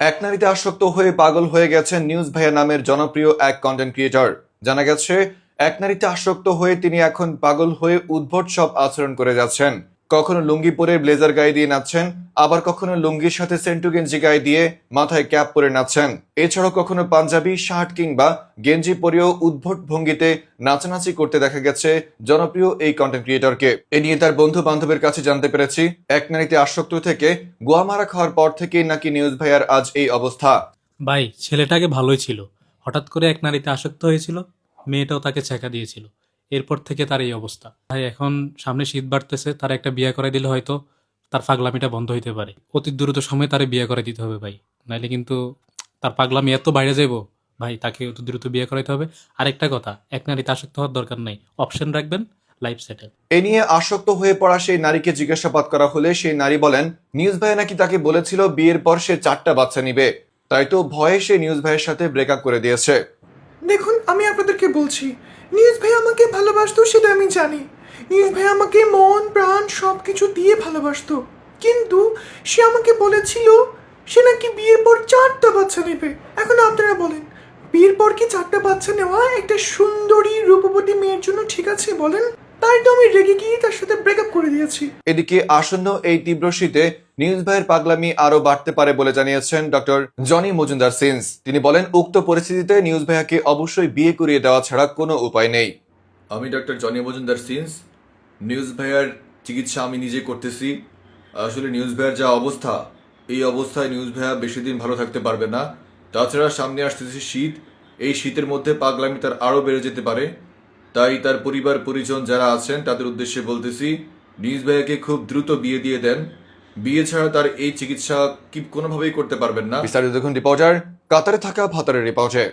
এক নারীতে আসক্ত হয়ে পাগল হয়ে গেছেন নিউজ ভাইয়া নামের জনপ্রিয় এক কন্টেন্ট ক্রিয়েটর। জানা গেছে এক নারীতে আসক্ত হয়ে তিনি এখন পাগল হয়ে উদ্ভট সব আচরণ করে যাচ্ছেন। কখনো লুঙ্গি পরে ব্লেজার গায়ে দিয়ে নাচছেন, আবার কখনো লুঙ্গির সাথে সেন্টু গেঞ্জি গায়ে দিয়ে মাথায় ক্যাপ পরে নাচছেন। এছাড়াও কখনো পাঞ্জাবি শার্ট কিংবা গেঞ্জি পরেও উদ্ভট ভঙ্গিতে নাচানাচি করতে দেখা গেছে জনপ্রিয় এই কন্টেন্ট ক্রিয়েটরকে। এ নিয়ে তার বন্ধু বান্ধবের কাছে জানতে পেরেছি, এক নারীতে আসক্ত থেকে গোয়ামারা খাওয়ার পর থেকেই নাকি নিউজ ভাইয়ার আজ এই অবস্থা। ভাই, ছেলেটাকে ভালোই ছিল, হঠাৎ করে এক নারীতে আসক্ত হয়েছিল, মেয়েটাও তাকে ছেঁকা দিয়েছিল, এরপর থেকে তার এই অবস্থা। ভাই, এখন সামনে শীত বাড়তেছে, তার একটা বিয়ে করে দিলে হয়তো তার পাগলামিটা বন্ধ হইতে পারে। অতি দ্রুত সময় তারে বিয়ে করে দিতে হবে ভাই, নাইলে কিন্তু তার পাগলামি এত বাইরে যাইব। ভাই, তাকে অতি দ্রুত বিয়ে করাইতে হবে। আরেকটা কথা, এক নারীতে আসক্ত হওয়ার দরকার নাই, অপশন রাখবেন, লাইফ সেটেল। এ নিয়ে আসক্ত হয়ে পড়া সেই নারীকে জিজ্ঞাসাবাদ করা হলে সেই নারী বলেন, নিউজ ভাইয়া নাকি তাকে বলেছিল বিয়ের পর সে 4টা বাচ্চা নিবে, তাই তো ভয়ে সে নিউজ ভাইয়ের সাথে ব্রেকআপ করে দিয়েছে। দেখুন, আমি আপনাদেরকে বলছি, নিউজ ভাই আমাকে ভালোবাসতো সেটা আমি জানি। নিউজ ভাই আমাকে মন প্রাণ সব কিছু দিয়ে ভালোবাসতো, কিন্তু সে আমাকে বলেছিল সে নাকি বিয়ের পর 4টা বাচ্চা নেবে। এখন আপনারা বলেন, বিয়ের পর কি 4টা বাচ্চা নেওয়া একটা সুন্দরী রূপবতী মেয়ের জন্য ঠিক আছে বলেন? তাই তো আমি রেগে গিয়ে তার সাথে ব্রেকআপ করে দিয়েছি। এদিকে আসন্ন এই তীব্র শীতে নিউজ ভাইয়ের পাগলামি আরো বাড়তে পারে বলে জানিয়েছেন ডক্টর জনি মজুমদার সিন্স। তিনি বলেন, উক্ত পরিস্থিতিতে নিউজ ভাইয়াকে অবশ্যই বিয়ে করিয়ে দেওয়া ছাড়া কোনো উপায় নেই। আমি doctor Johnny Majumdar since, news ভাইয়ার চিকিৎসা আমি নিজে করতেছি। আসলে নিউজ ভাইয়ার যা অবস্থা, এই অবস্থায় নিউজ ভাইয়া বেশি দিন ভালো থাকতে পারবে না। তাছাড়া সামনে আসতেছে শীত, এই শীতের মধ্যে পাগলামি তার আরও বেড়ে যেতে পারে। তাই তার পরিবার পরিজন যারা আছেন তাদের উদ্দেশ্যে বলতেছি, নিউজ ভাইয়াকে খুব দ্রুত বিয়ে দিয়ে দেন। বিয়ে ছাড়া তার এই চিকিৎসা কি কোনোভাবেই করতে পারবেন না। বিস্তারিত দেখুন রিপোর্টার কাতারে থাকা ভাতারের রিপোর্টে।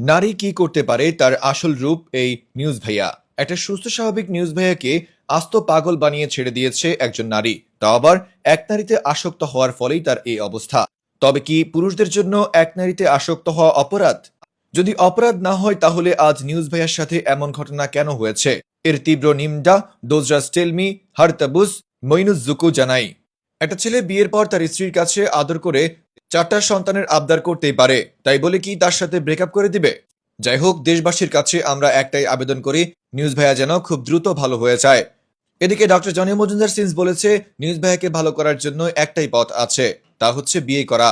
নারী কি করতে পারে তার আসল রূপ এই নিউজ ভাইয়া। একটা সুস্থ স্বাভাবিক নিউজ ভাইয়াকে আস্ত পাগল বানিয়ে ছেড়ে দিয়েছে একজন নারী, তাও আবার এক নারীতে আসক্ত হওয়ার ফলেই তার এই অবস্থা। তবে কি পুরুষদের জন্য এক নারীতে আসক্ত হওয়া অপরাধ? যদি অপরাধ না হয় তাহলে আজ নিউজ ভাইয়ার সাথে এমন ঘটনা কেন হয়েছে? এর তীব্র নিন্দা দোজরাস টেলমি হারতাবুস মইনুজ্জুকু জানাই। একটা ছেলে বিয়ের পর তার স্ত্রীর কাছে আদর করে 4টা সন্তানের আবদার করতেই পারে, তাই বলে কি তার সাথে ব্রেকআপ করে দিবে? যাই হোক, দেশবাসীর কাছে আমরা একটাই আবেদন করি, নিউজ ভাইয়া যেন খুব দ্রুত ভালো হয়ে যায়। এদিকে ডক্টর জনি মজুমদার সিন্স বলেছে, নিউজ ভাইয়াকে ভালো করার জন্য একটাই পথ আছে, তা হচ্ছে বিয়ে করা।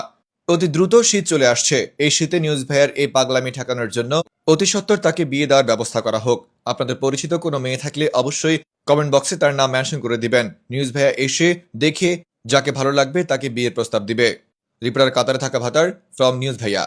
অতি দ্রুত শীত চলে আসছে, এই শীতে নিউজ ভাইয়ার এই পাগলামি ঠেকানোর জন্য অতি সত্বর তাকে বিয়ে দেওয়ার ব্যবস্থা করা হোক। আপনাদের পরিচিত কোনো মেয়ে থাকলে অবশ্যই কমেন্ট বক্সে তার নাম মেনশন করে দিবেন। নিউজ ভাইয়া এসে দেখে যাকে ভালো লাগবে তাকে বিয়ের প্রস্তাব দিবে। রিপোর্টার কাতারে থাকা ভাতার ফ্রম নিউজ ভাইয়া।